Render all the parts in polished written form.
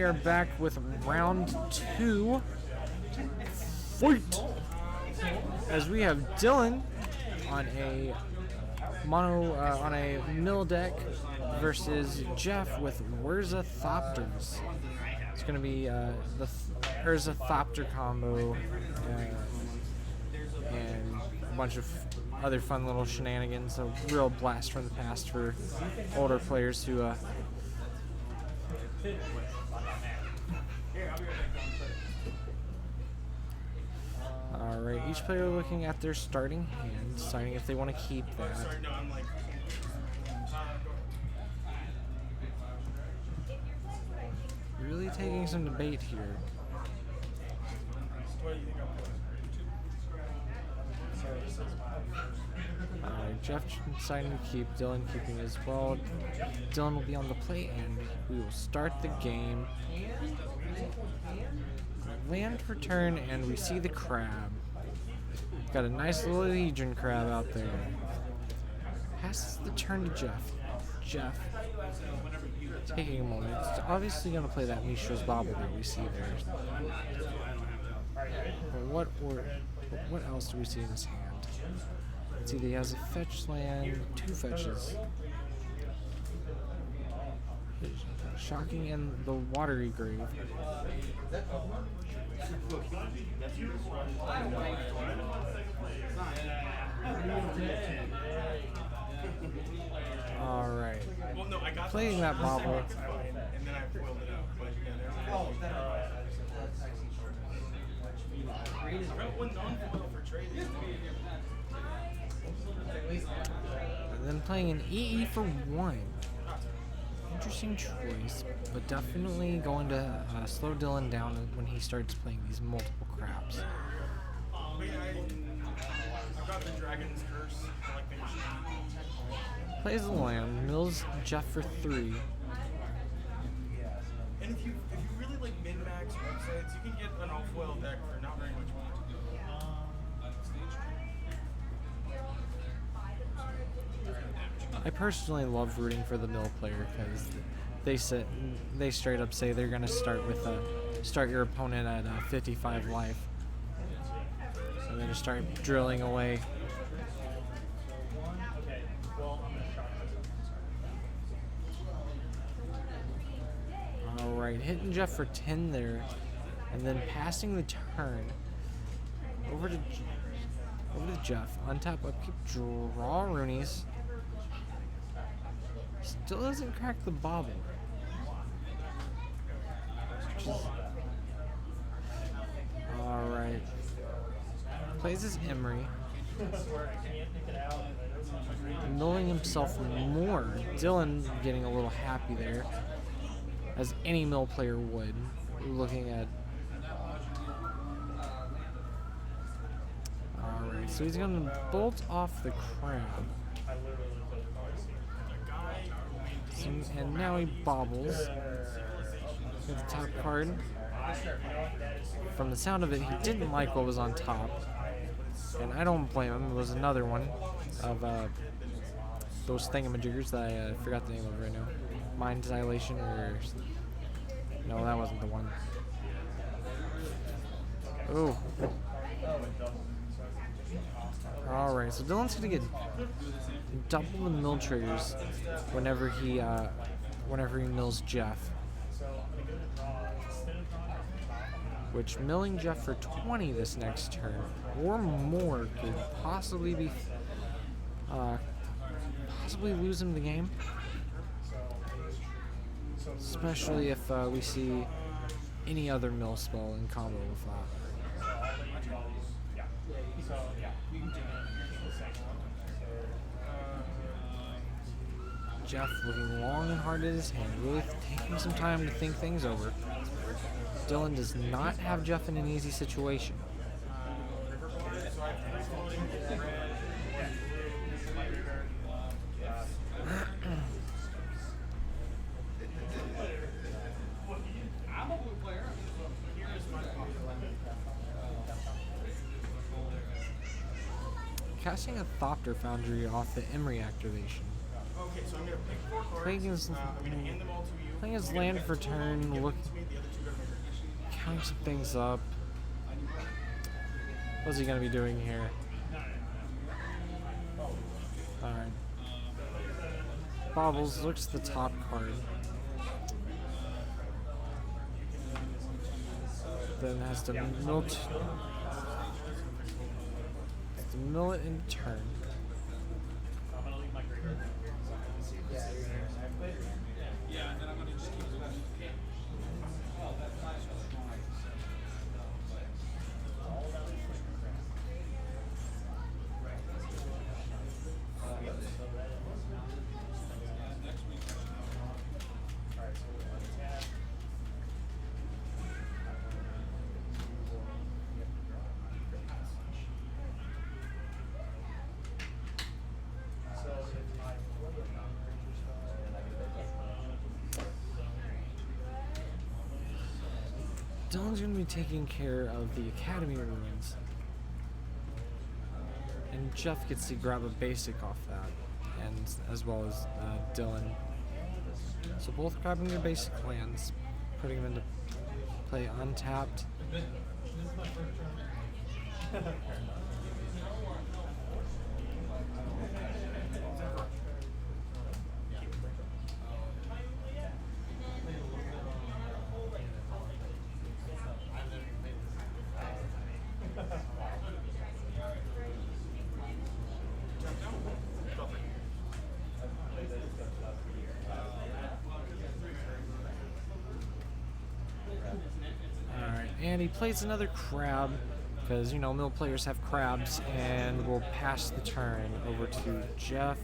we are back with round 2. Fight! As we have Dylan on a mill deck versus Jeff with Whirza Thopters. It's going to be the Whirza Thopter combo and a bunch of other fun little shenanigans. A real blast from the past for older players who Alright, each player looking at their starting hand, deciding if they want to keep that. Really taking some debate here. Alright, Jeff deciding to keep, Dylan keeping as well. Dylan will be on the plate and we will start the game. Land for turn and we see the crab. Got a nice little Legion crab out there. Passes the turn to Jeff. Jeff taking a moment. It's obviously going to play that Mishra's Bobble that we see there. But what else do we see in his hand? Let's see, he has a fetch land, 2 fetches. Shocking and the Watery Grave. Alright. Playing that bobble. And then I foiled it out. I got one non-foil for trading. And then playing an EE for 1. Interesting choice, but definitely going to slow Dylan down when he starts playing these multiple crabs. I've got the Dragon's Curse. I like the machine. Plays the land, mills Jeff for 3. And if you really like min-max websites, you can get an all-foil deck for not very much money. I personally love rooting for the mill player because they straight up say they're gonna start your opponent at 55 life. So they just start drilling away. Alright, hitting Jeff for 10 there, and then passing the turn over to Jeff. Untap, upkeep, draw Roonies. Still doesn't crack the bobble. Alright. Plays his Emery. Milling himself more. Dylan getting a little happy there, as any mill player would. Looking at. Alright, so he's going to bolt off the crab. And now he bobbles with the top card. From the sound of it, he didn't like what was on top. And I don't blame him. It was another one of those thingamajiggers that I forgot the name of right now. Mind Dilation or... No, that wasn't the one. Oh. Alright, so Dylan's going to get double the mill triggers whenever he mills Jeff. Which milling Jeff for 20 this next turn or more could possibly be possibly lose him the game. Especially if we see any other mill spell in combo with that. Jeff looking long and hard at his hand, really taking some time to think things over. Dylan does not have Jeff in an easy situation. Casting a Thopter Foundry off the Emery activation. Okay, so I'm gonna pick 4 cards. Playing his, I'm gonna hand them all to you. playing his You're gonna land pick for 2 of them, turn, give look, them to me, the other 2 go to my turn. counting some things up. What's he gonna be doing here? Alright. Bobbles looks at the top card. Then has to mill it in turn. Dylan's gonna be taking care of the Academy ruins. And Jeff gets to grab a basic off that, and as well as Dylan. So both grabbing their basic lands, putting them into play untapped. And he plays another crab, because, you know, mill players have crabs, and will pass the turn over to Jeff.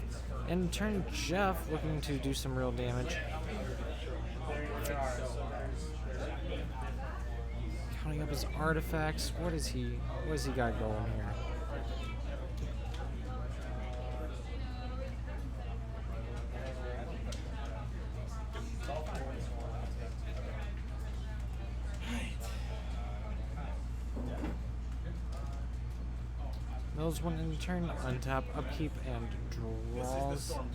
And turn Jeff looking to do some real damage. Counting up his artifacts. What has he got going here? Mills one in turn, untap, upkeep, and draws. Storm,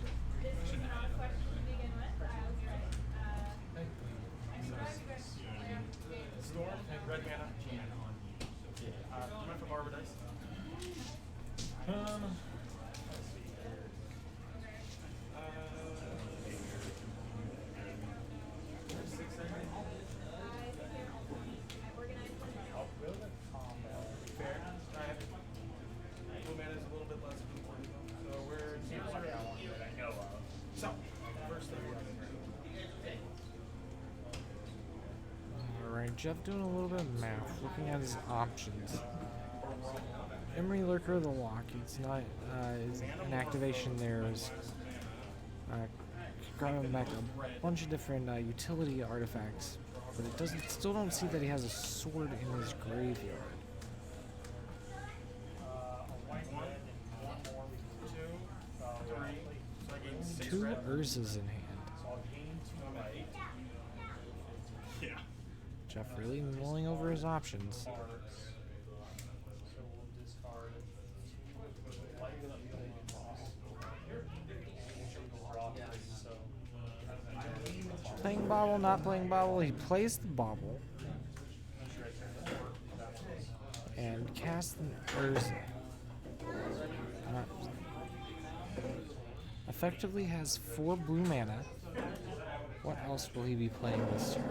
red mana. Do you mind for Barbara Dice? Fair. Blue mana is a little bit less important, so we're so first thing we're gonna do. Alright, Jeff doing a little bit of math, looking at his options. Emery Lurker of the Lock, it's not an activation there is grabbing back a bunch of different utility artifacts, but it doesn't still don't see that he has a sword in his graveyard. 2 Whirzas in hand. Yeah. Jeff really mulling over his options. Playing bobble, not playing bobble. He plays the bobble. And casts the Whirza. Effectively has 4 blue mana. What else will he be playing this turn?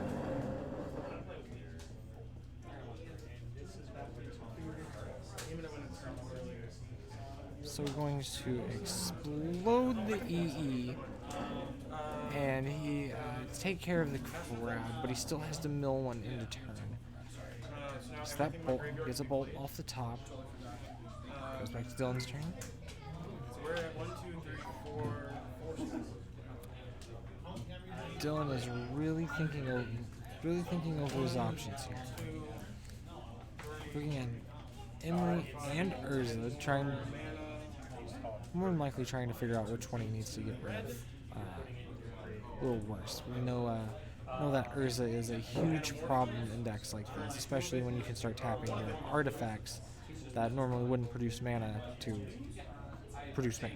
So we're going to explode the EE, and he take care of the crab, but he still has to mill one into turn. So that bolt gets a bolt off the top. Goes back to Dylan's turn. So we're at 1, 2, 3, 4 Dylan is really thinking over his options here. Looking at Emery and Whirza, more than likely trying to figure out which one he needs to get rid of. A little worse. We know that Whirza is a huge problem in decks like this, especially when you can start tapping your artifacts that normally wouldn't produce mana to produce mana.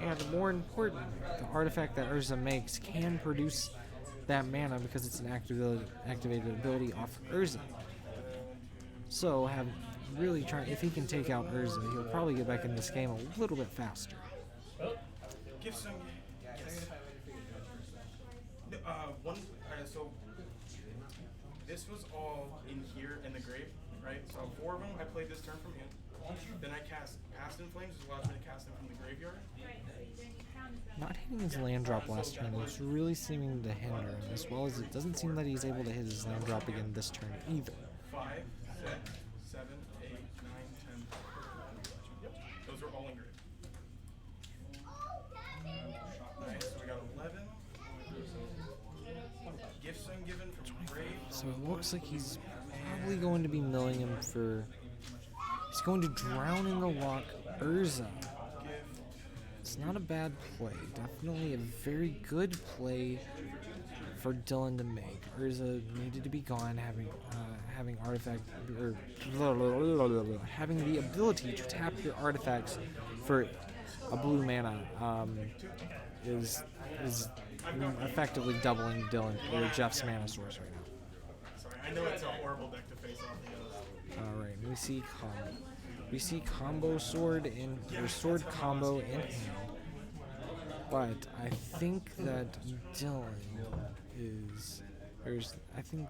And more important, the artifact that Urza makes can produce that mana because it's an activated ability off Urza. So have really trying. If he can take out Urza, he'll probably get back in this game a little bit faster. Give some. Yes. So this was all in here in the grave, right? So 4 of them I played this turn from hand. Then I cast Past in Flames, which allows me to cast them from the graveyard. Not hitting his land drop last turn is really seeming to hinder him, as well as it doesn't seem that he's able to hit his land drop again this turn either. 5, 6, 7, 8, 9, 10. Yep. Those are all in grave. Nice, so we got 11. Gifts ungiven from grave. So it looks like he's probably going to be milling him for... He's going to drown in the lock Urza. It's not a bad play. Definitely a very good play for Dylan to make. Urza needed to be gone, having artifact or having the ability to tap your artifacts for a blue mana is effectively doubling Dylan or Jeff's mana source right now. Sorry, I know it's a horrible deck to face off against. All right, we see combo. We see combo sword or sword combo in hand. But I think that Dylan I think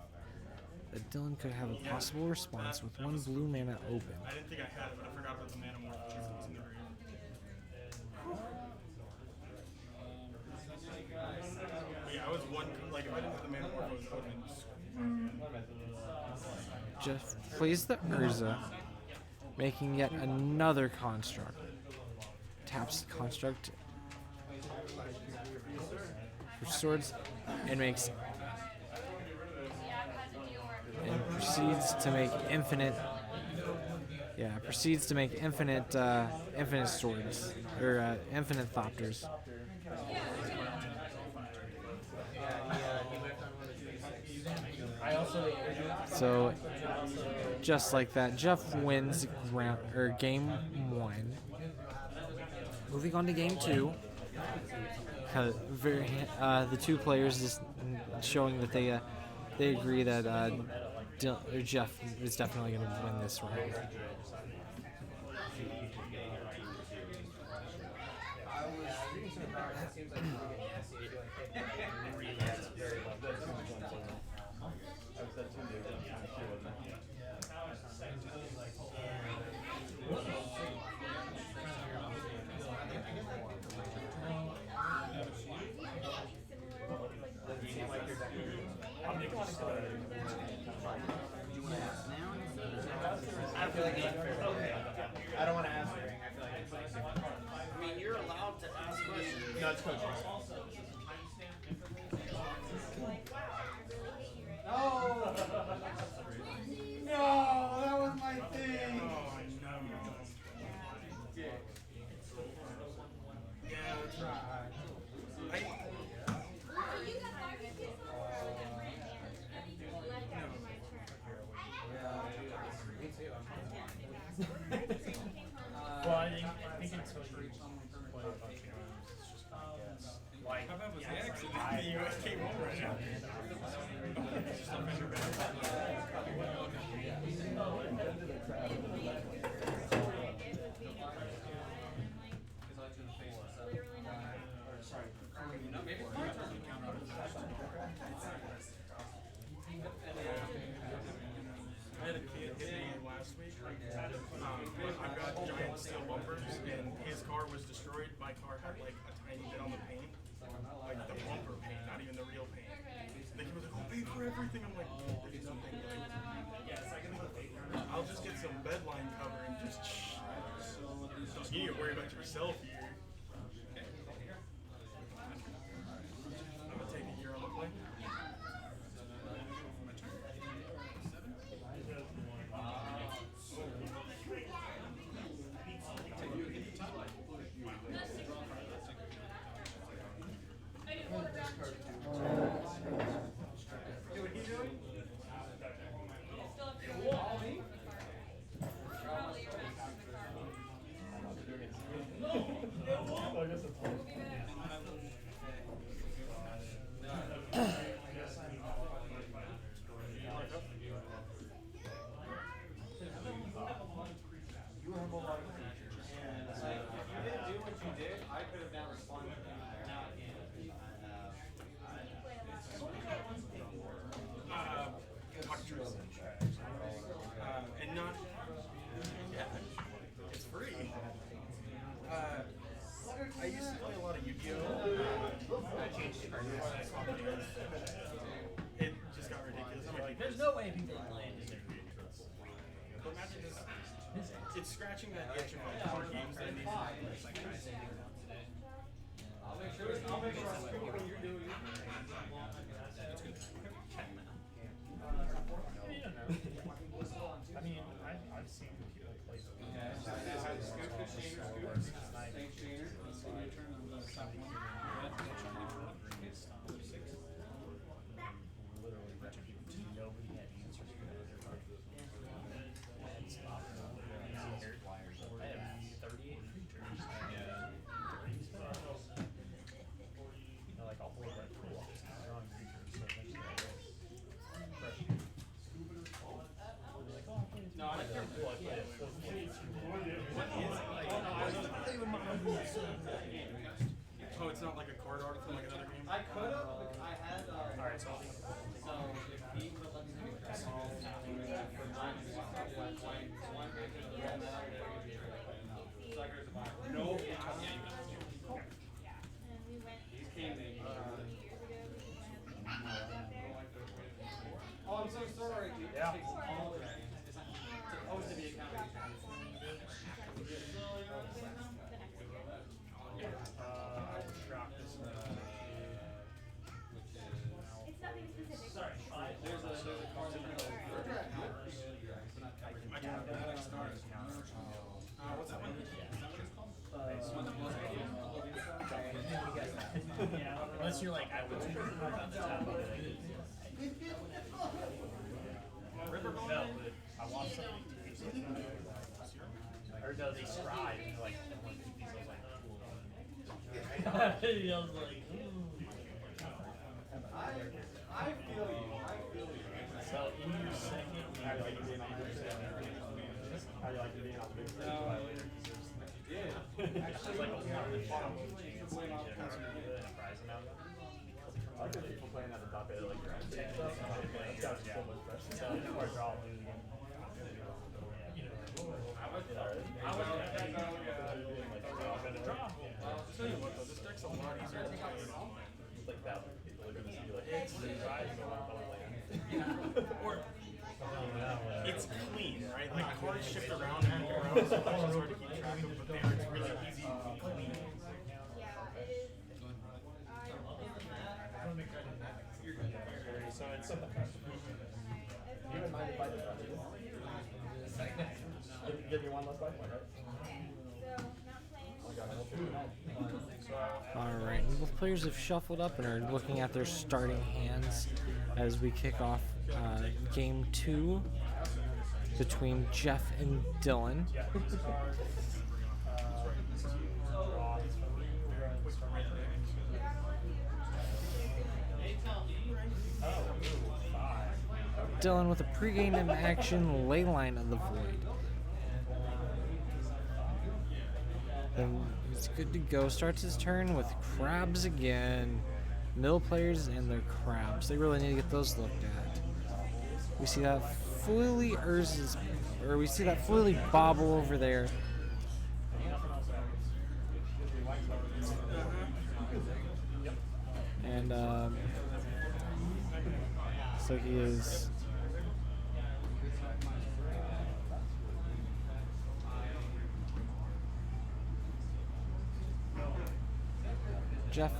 that Dylan could have a possible response with 1 blue mana open. I didn't think I had it, but I forgot about the mana morph because it was in the grave. But yeah, I was one, like if I didn't have the mana morph, I would have been Jeff plays the Urza, making yet another construct. Taps the construct for swords and makes and proceeds to make infinite infinite swords or infinite Thopters. So just like that, Jeff wins game 1. Moving on to game 2. The two players just showing that they agree that Jeff is definitely going to win this round. I don't want to ask during. I feel like it's I mean, you're allowed to ask questions. No, it's coaching. No! No, that was my thing. Oh, no. Yeah, that's right. Well, I think until you play a bunch of games, it's just my guess. Like, How about was the accident the US came over right now? I had a kid hit me last week. I've got giant steel bumpers, and his car was destroyed. My car had like a tiny bit on the paint, like the bumper paint, not even the real paint. And he was like, "Oh, pay for everything." I'm like, "There's something like, I'll just get some bedline cover and just shh. You need to worry about yourself here." I'm gonna take a year on the play. did, I could have now responded to him. Now I can't. Thopters. And not, yeah, it's free. I used to play a lot of Yu-Gi-Oh! I changed it. It just got ridiculous. I'm like, There's no way people land in there. but imagine this. It's scratching that itch of like card games that need. I'll make sure I scream when you're doing it. You don't know. I mean, I've seen people play the game. Literally reaching people to nobody had answers for that. I have 38 creatures. Like I'll hold that cool. Drawing creatures, so eventually I will crush you. Like, oh, no, I don't feel like that. Oh, it's not like a card art from like another game? I could have, I had, Alright, so so if he would have let me take a crack for mine, one break into the red now, so I could have bought. Nope. These came in. Oh, I'm so sorry, dude. Yeah. It's supposed to be a combination. I will drop this. It's nothing specific. Sorry, There's a card in I can't do that stars. What's that one? Yeah, unless you're like, I would turn it on the top of it. No, but I want somebody to taste it. Or no, they scribe and they're like, I want to keep these. I was like, cool. I was like, ooh. I feel you. So in your second, How do you like to be on the big stage? How do you like to be on the big stage? Yeah. It's like a lot of the fun and a prize amount. I like people playing at the top end, like your own stuff. That's got so much pressure. So of course they're all losing. I'll tell you what though, this deck's a lot easier to play than online. Like that, people are gonna see like, Or it's clean, right? Like cards shift around and move around, so it's hard to keep track of, but there it's really easy to be clean. Yeah, it is. so it's you wouldn't mind if I did that? Give me one last bite, right? Alright, both players have shuffled up and are looking at their starting hands as we kick off game 2 between Jeff and Dylan. Dylan with a pregame action, Leyline of the Void. And he's good to go. Starts his turn with crabs again. Mill players and their crabs. They really need to get those looked at. We see that Fully Urza's, or we see that Fully Bobble over there. And so he is. Jeff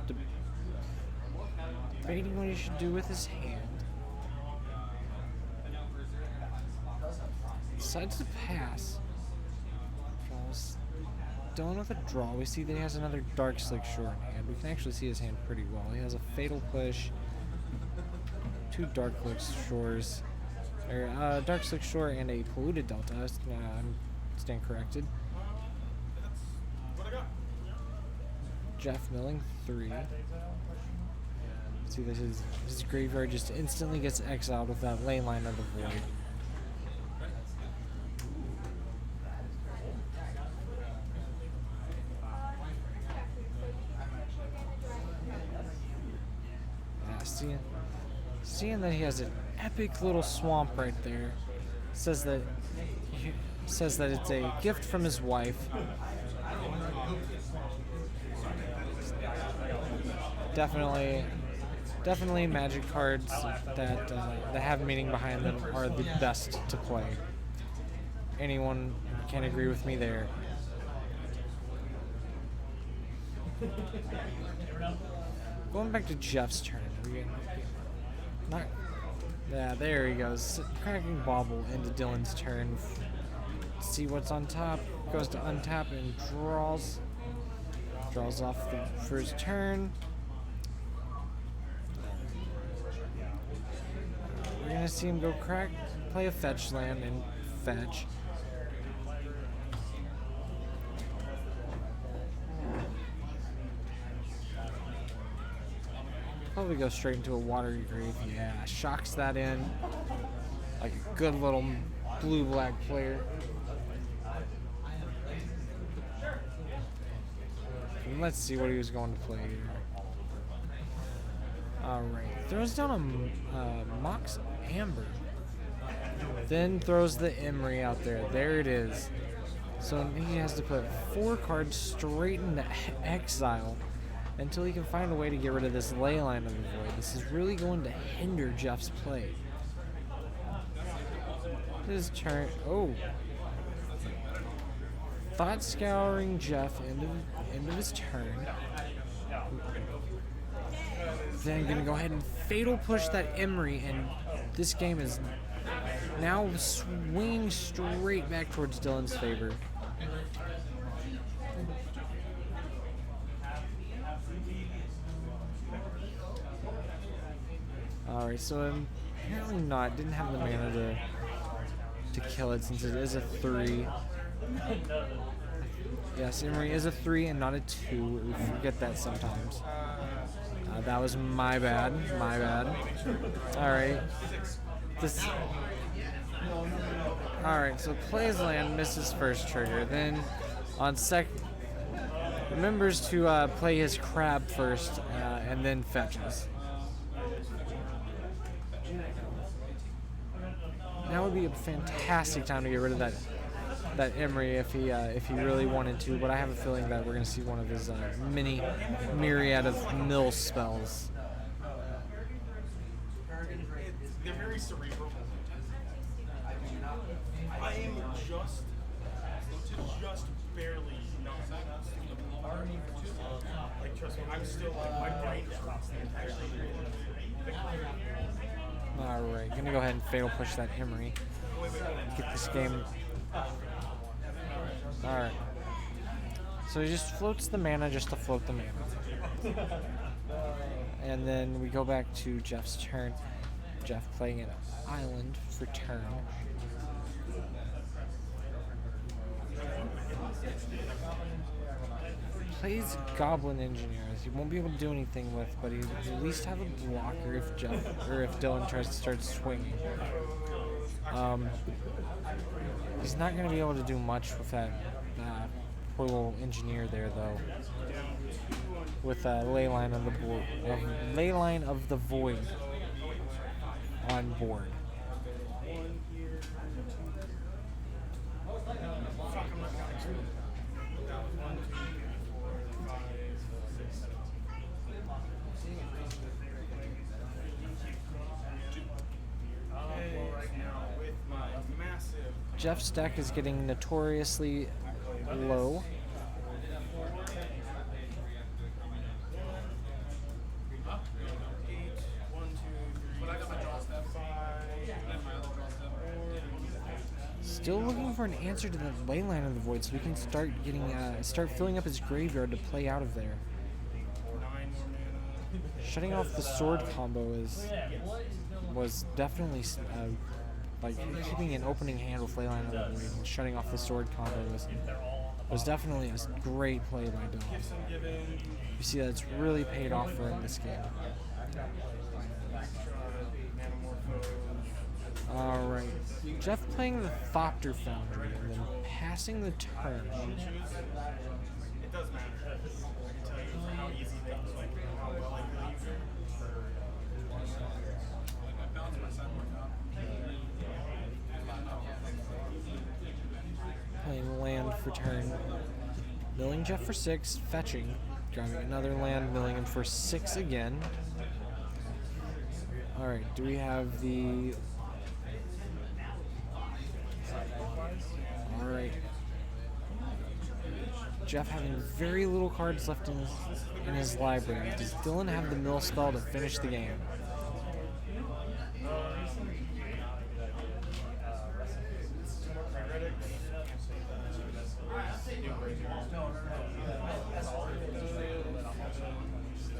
debating what he should do with his hand. Decides to pass. Draws Dylan with a draw. We see that he has another Dark Slick Shore in hand. We can actually see his hand pretty well. He has a Fatal Push, 2 Dark Slick Shores, or Dark Slick Shore and a Polluted Delta. I'm stand corrected. That's what I got. Jeff milling 3. See that his graveyard just instantly gets exiled with that Leyline of the Void. Seeing that he has an epic little swamp right there, says that it's a gift from his wife. Definitely magic cards that have meaning behind them are the best to play. Anyone can agree with me there. Going back to Jeff's turn. Yeah, there he goes. Cracking bauble into Dylan's turn. See what's on top. Goes to untap and draws off the first turn. We're gonna see him go play a fetch land and fetch. Probably go straight into a watery grave. Yeah, shocks that in like a good little blue-black player. And let's see what he was going to play here. Alright, throws down a Mox Amber. Then throws the Emery out there. There it is. So he has to put 4 cards straight into exile until he can find a way to get rid of this Leyline of the Void. This is really going to hinder Jeff's play. His turn. Oh. Thought scouring Jeff into his turn. Then gonna go ahead and fatal push that Emery, and this game is now swinging straight back towards Dylan's favor. Alright, so apparently didn't have the mana to kill it since it is a 3. Yes, Emery is a 3 and not a 2. We forget that sometimes. That was my bad. Alright. Alright, so plays land, misses first trigger. Then on remembers to play his crab first and then fetches. Now would be a fantastic time to get rid of that Emery if he really wanted to, but I have a feeling that we're going to see one of his mini myriad of mill spells. They're very cerebral. I am just barely not. Like, trust me, I'm still like my brain hurts the entire thing. Alright, gonna go ahead and fatal push that Emery. Get this game. Alright. So he just floats the mana just to float the mana. And then we go back to Jeff's turn. Jeff playing an island for turn. Plays Goblin Engineers. He won't be able to do anything with, but he at least have a blocker if Dylan tries to start swinging. He's not going to be able to do much with that poor little engineer there, though. With Leyline of the Void on board. Jeff's deck is getting notoriously low. Still looking for an answer to the Leyline of the Void so we can start filling up his graveyard to play out of there. Shutting off the sword combo was definitely like keeping an opening hand with Leyline of the Void and shutting off the sword combo was definitely a great play by Dylan. You see that it's really paid off for him this game. Alright. Jeff playing the Thopter Foundry and then passing the turn. It does matter. I can tell you how easy things, like how well I believe. return, milling Jeff for 6, fetching, grabbing another land, milling him for 6 again. Alright, do we have the... Alright. Jeff having very little cards left in his library. Does Dylan have the mill spell to finish the game?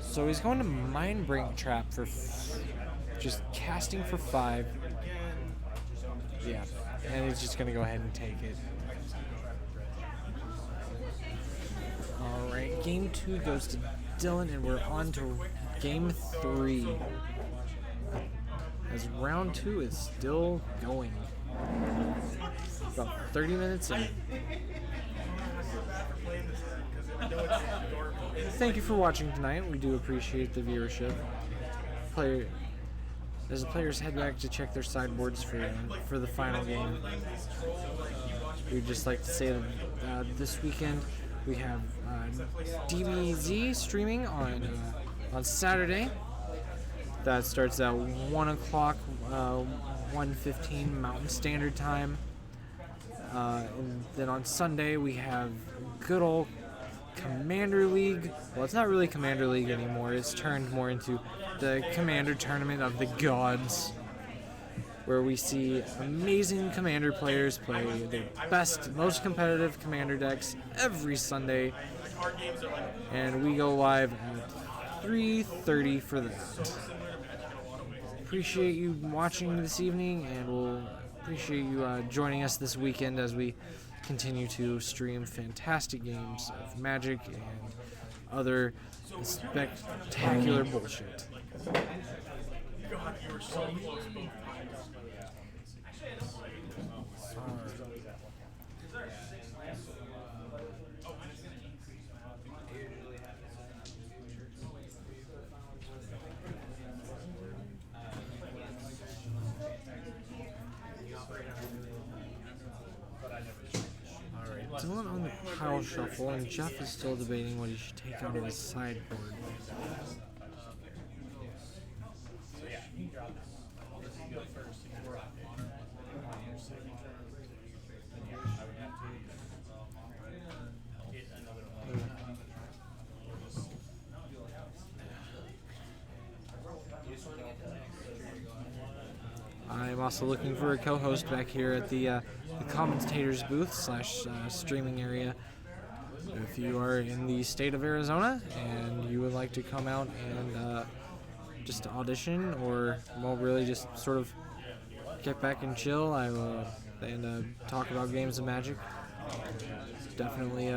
So he's going to Mind Break Trap for just casting for 5. Yeah, and he's just going to go ahead and take it. Alright, game 2 goes to Dylan, and we're on to game 3. As round 2 is still going. About 30 minutes in. Thank you for watching tonight. We do appreciate the viewership. As the players head back to check their sideboards for the final game, we'd just like to say that this weekend we have DBZ streaming on Saturday. That starts at 1 o'clock, 1:15 Mountain Standard Time. And then on Sunday we have good old Commander League. Well, it's not really Commander League anymore. It's turned more into the Commander Tournament of the Gods, where we see amazing Commander players play their best, most competitive Commander decks every Sunday. And we go live at 3:30 for that. Appreciate you watching this evening, and we'll appreciate you joining us this weekend as we continue to stream fantastic games of Magic and other spectacular bullshit. God, you were so close both times. Dylan on the pile shuffle, and Jeff is still debating what he should take out of his sideboard. I'm also looking for a co-host back here at the commentators booth / streaming area. If you are in the state of Arizona and you would like to come out and just audition, or well, really just sort of get back and chill, and talk about games of Magic. Definitely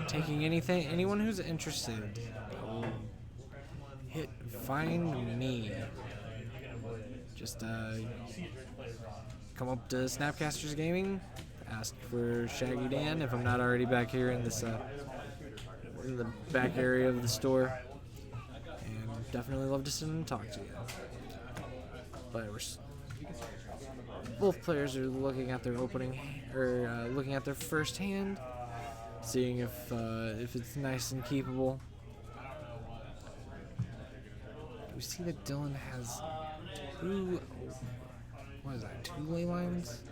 taking anyone who's interested. Find me. Just come up to Snapcasters Gaming, ask for Shaggy Dan if I'm not already back here in this in the back area of the store, and definitely love to sit and talk to you. But both players are looking at their looking at their first hand, seeing if it's nice and keepable. We see that Dylan has two ley lines?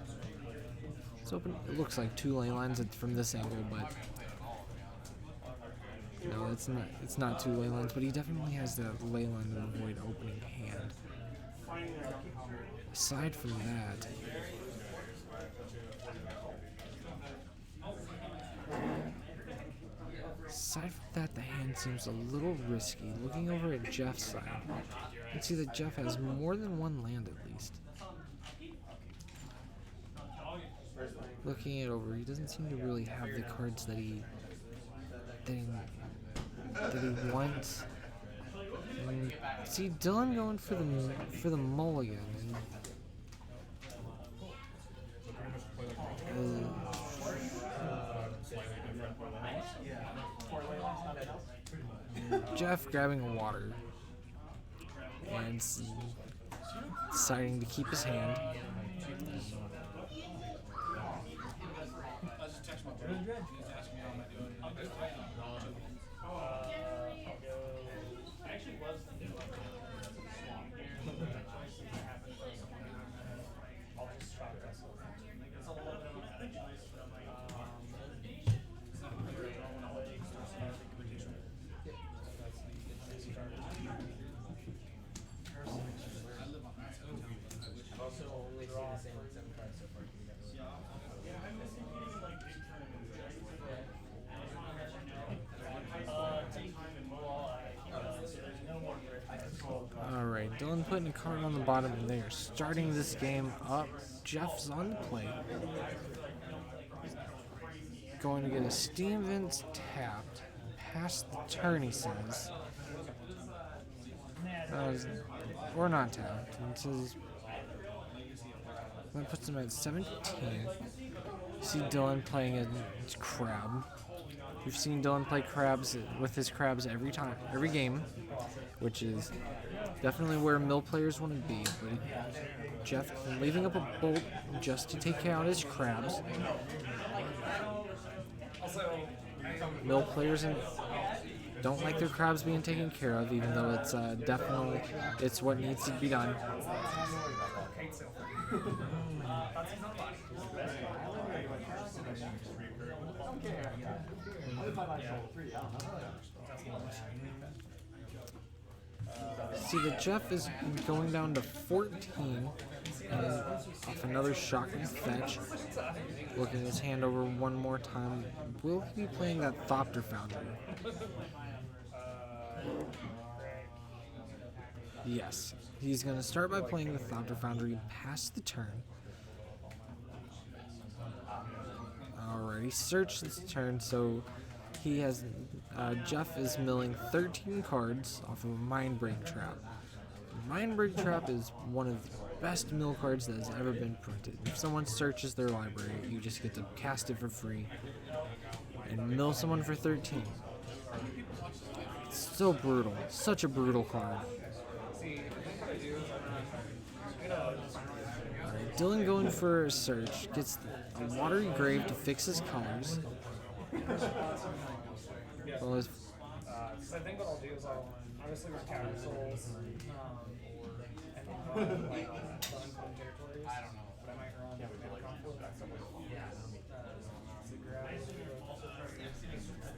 It's open. It looks like 2 ley lines from this angle, but no, it's not 2 ley lines, but he definitely has the ley line to avoid opening hand. Aside from that, the hand seems a little risky. Looking over at Jeff's side, you can see that Jeff has more than 1 land at least. Looking it over, he doesn't seem to really have the cards that he wants. And see Dylan going for the mulligan. Jeff grabbing a water and deciding to keep his hand. I actually was thinking about swamp here. Since I happen to play someone I'll just try to wrestle. It's a little bit of a bad choice, but I'm like, Also only seen the same 7 cards so far. Yeah, I'm missing getting like big tournaments, right? take time and money. So there's no more break. All right, Dylan putting a card on the bottom, and they are starting this game up. Jeff's on the plate. Going to get a Steam Vents tapped. Past the turn, he says. Or not tapped. It says that puts him at 17. See Dylan playing a crab. We've seen Dylan play crabs with his crabs every game, which is definitely where mill players want to be. But Jeff leaving up a bolt just to take out his crabs. Mill players don't like their crabs being taken care of, even though it's definitely it's what needs to be done. See, the Jeff is going down to 14 and off another shotgun fetch. Looking his hand over one more time. Will he be playing that Thopter Foundry? Yes. He's going to start by playing the Thopter Foundry past the turn. Alright, search this turn, so he has Jeff is milling 13 cards off of a Mind Break Trap. Mind Break Trap is one of the best mill cards that has ever been printed. If someone searches their library, you just get to cast it for free and mill someone for 13. It's so brutal. Such a brutal card. Alright, Dylan going for a search. Gets a Watery Grave to fix his colors. Well, his I think what I'll do is I'll obviously with counter souls and the unclaimed territories. I don't know, but I might run mana conflict. The grab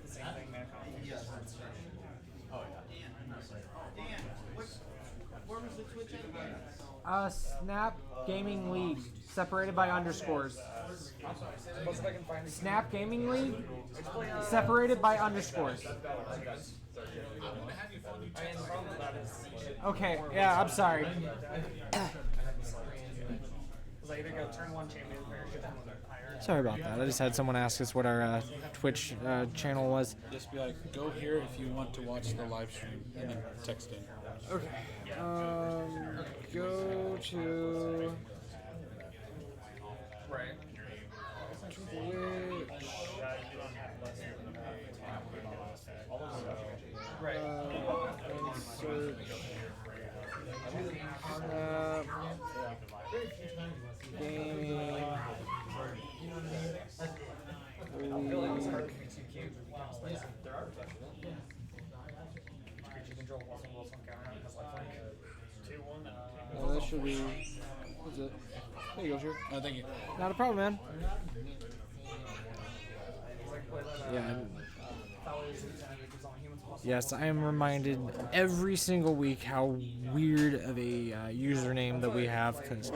the same thing, mana conflict. Snap Gaming League, separated by underscores. Plus if I can find Snap Gaming League, separated by underscores. I mean, the problem with that is Okay, yeah, I'm sorry. because I either go turn 1 champion or get them higher. Sorry about that. I just had someone ask us what our Twitch channel was. Just be like, go here if you want to watch the live stream, and then text in. Okay. Go to Right. Twitch. Right. And search. Gaming. I feel like it's hard to be too cute. There are creature control plus one counter and has lifelink. 2/1. Well, that should be. What's it? There you go, sure. Oh, thank you. Not a problem, man. Yeah. Yes, I am reminded every single week how weird of a username that we have, because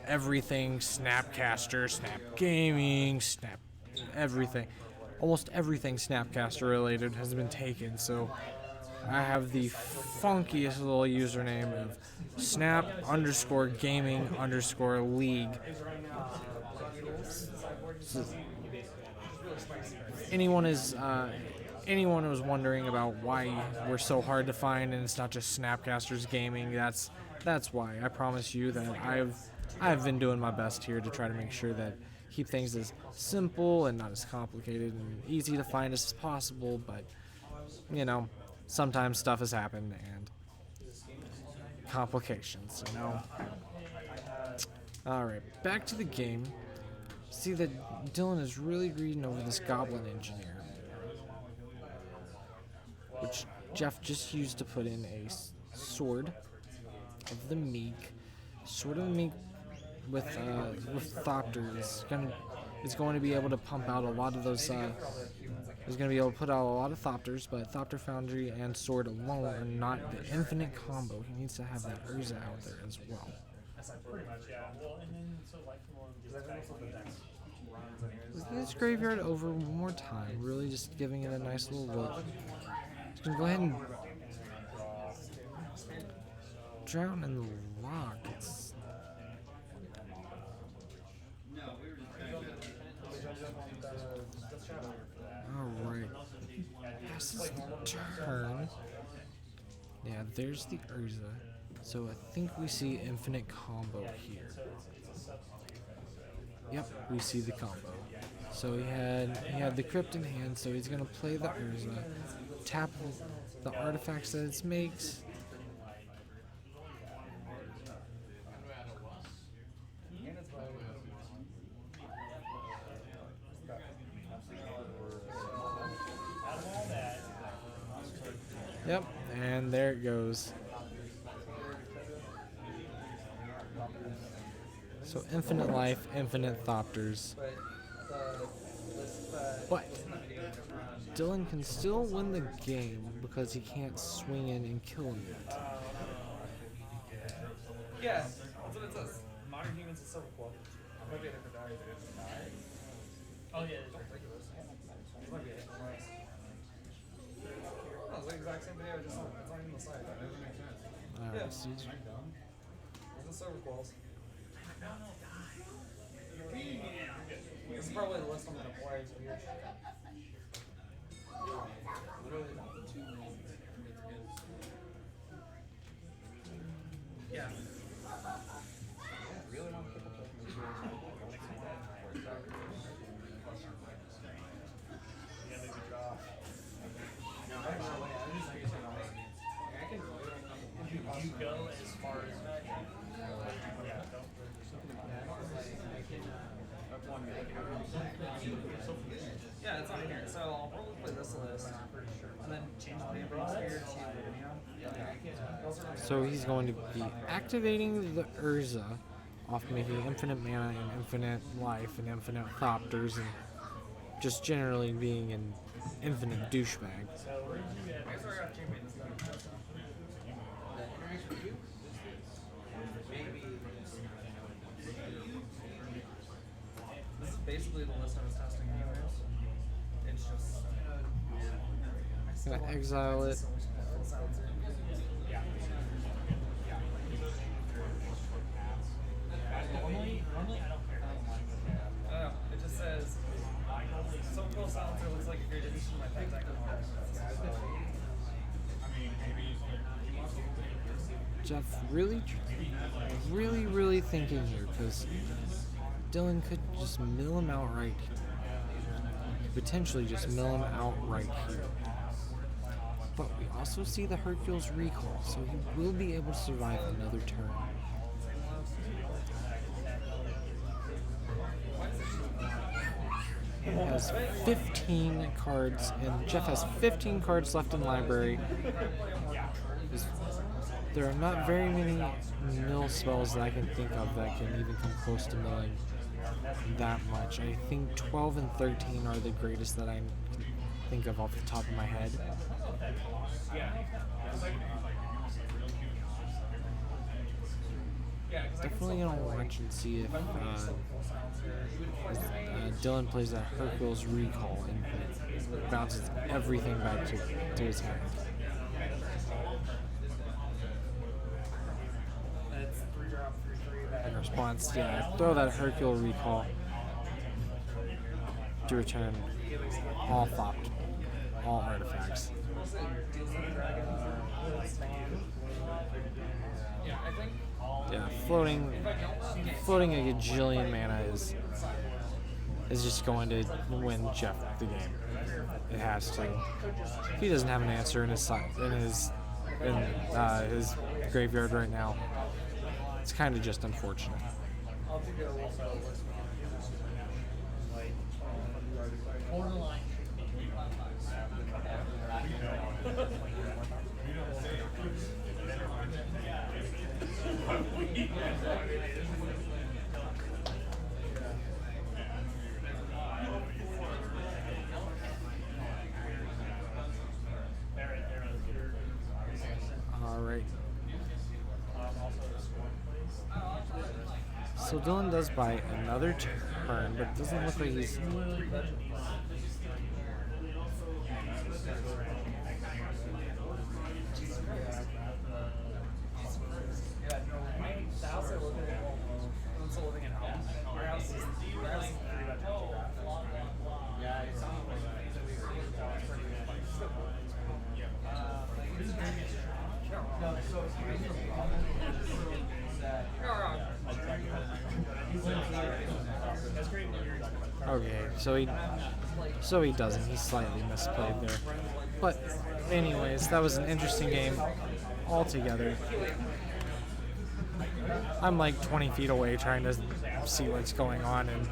everything Snapcaster, Snap Gaming, Snap everything, almost everything Snapcaster related has been taken. So I have the funkiest little username of Snap_Gaming_League. So anyone who's wondering about why we're so hard to find and it's not just Snapcasters Gaming, that's why. I promise you that I've been doing my best here to try to make sure that keep things as simple and not as complicated and easy to find as possible, but you know, sometimes stuff has happened and complications, you know. Alright, back to the game. see that Dylan is really greeding over this Goblin Engineer, which Jeff just used to put in a Sword of the Meek. Sword of the Meek with Thopters is going to be able to pump out a lot of those. Is going to be able to put out a lot of Thopters, but Thopter Foundry and Sword alone are not the infinite combo. He needs to have that Urza out there as well. Pretty much, yeah. Well, and then so like from one gets back to the next. This graveyard over one more time, really just giving it a nice little look. Just gonna go ahead and drown in the lock. Alright. Passes the turn. Yeah, there's the Urza. So I think we see infinite combo here. Yep, we see the combo. So he had the crypt in hand, so he's gonna play the Urza, tap the artifacts that it makes. Yep, and there it goes. So infinite life, infinite Thopters. But Dylan can still win the game because he can't swing in and kill him yet. Yeah, that's what it says. Modern humans is silver quill. Might be a different die. Oh yeah. Might be a different way. No, it's the exact same video, just it's not even the side. That doesn't make sense. Alright, so There's the silver quills. This is probably the list I'm gonna play. It's weird. Yeah. You go as far as that. Yeah, it's on here. So I'll probably play this list and then change the name sphere to So he's going to be activating the Urza off making infinite mana and infinite life and infinite Thopters and just generally being an infinite douchebag. This is basically the list I was testing anyways. It's just Gonna exile it. Normally I don't care. It just says so cool silencer looks like a great addition to my pentagon card. Jeff really thinking here because Dylan could just mill him outright. Could potentially just mill him outright here. But we also see the Hercules recall, so he will be able to survive another turn. He has 15 cards, and Jeff has 15 cards left in library. There are not very many mill spells that I can think of that can even come close to milling that much. I think 12 and 13 are the greatest that I can think of off the top of my head. Definitely gonna watch and see if Dylan plays that Hercules recall and bounces everything back to his hand. In response, yeah, throw that Hercule recall to return all artifacts. Yeah, floating a gajillion mana is just going to win Jeff the game. It has to. If he doesn't have an answer in his graveyard right now, it's kind of just unfortunate. borderline All right. So Dylan does buy another turn, but it doesn't look like he's. The house I live in, I'm still living in home. Our house is 3 bedrooms. Yeah, it's pretty Okay, so he doesn't. He slightly misplayed there. But anyways, that was an interesting game altogether. I'm like 20 feet away trying to see what's going on, and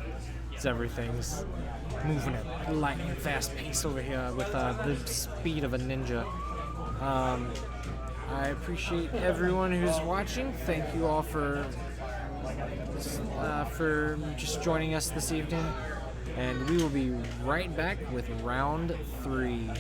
everything's moving at lightning fast pace over here with the speed of a ninja. I appreciate everyone who's watching. Thank you all for just joining us this evening, and we will be right back with round 3.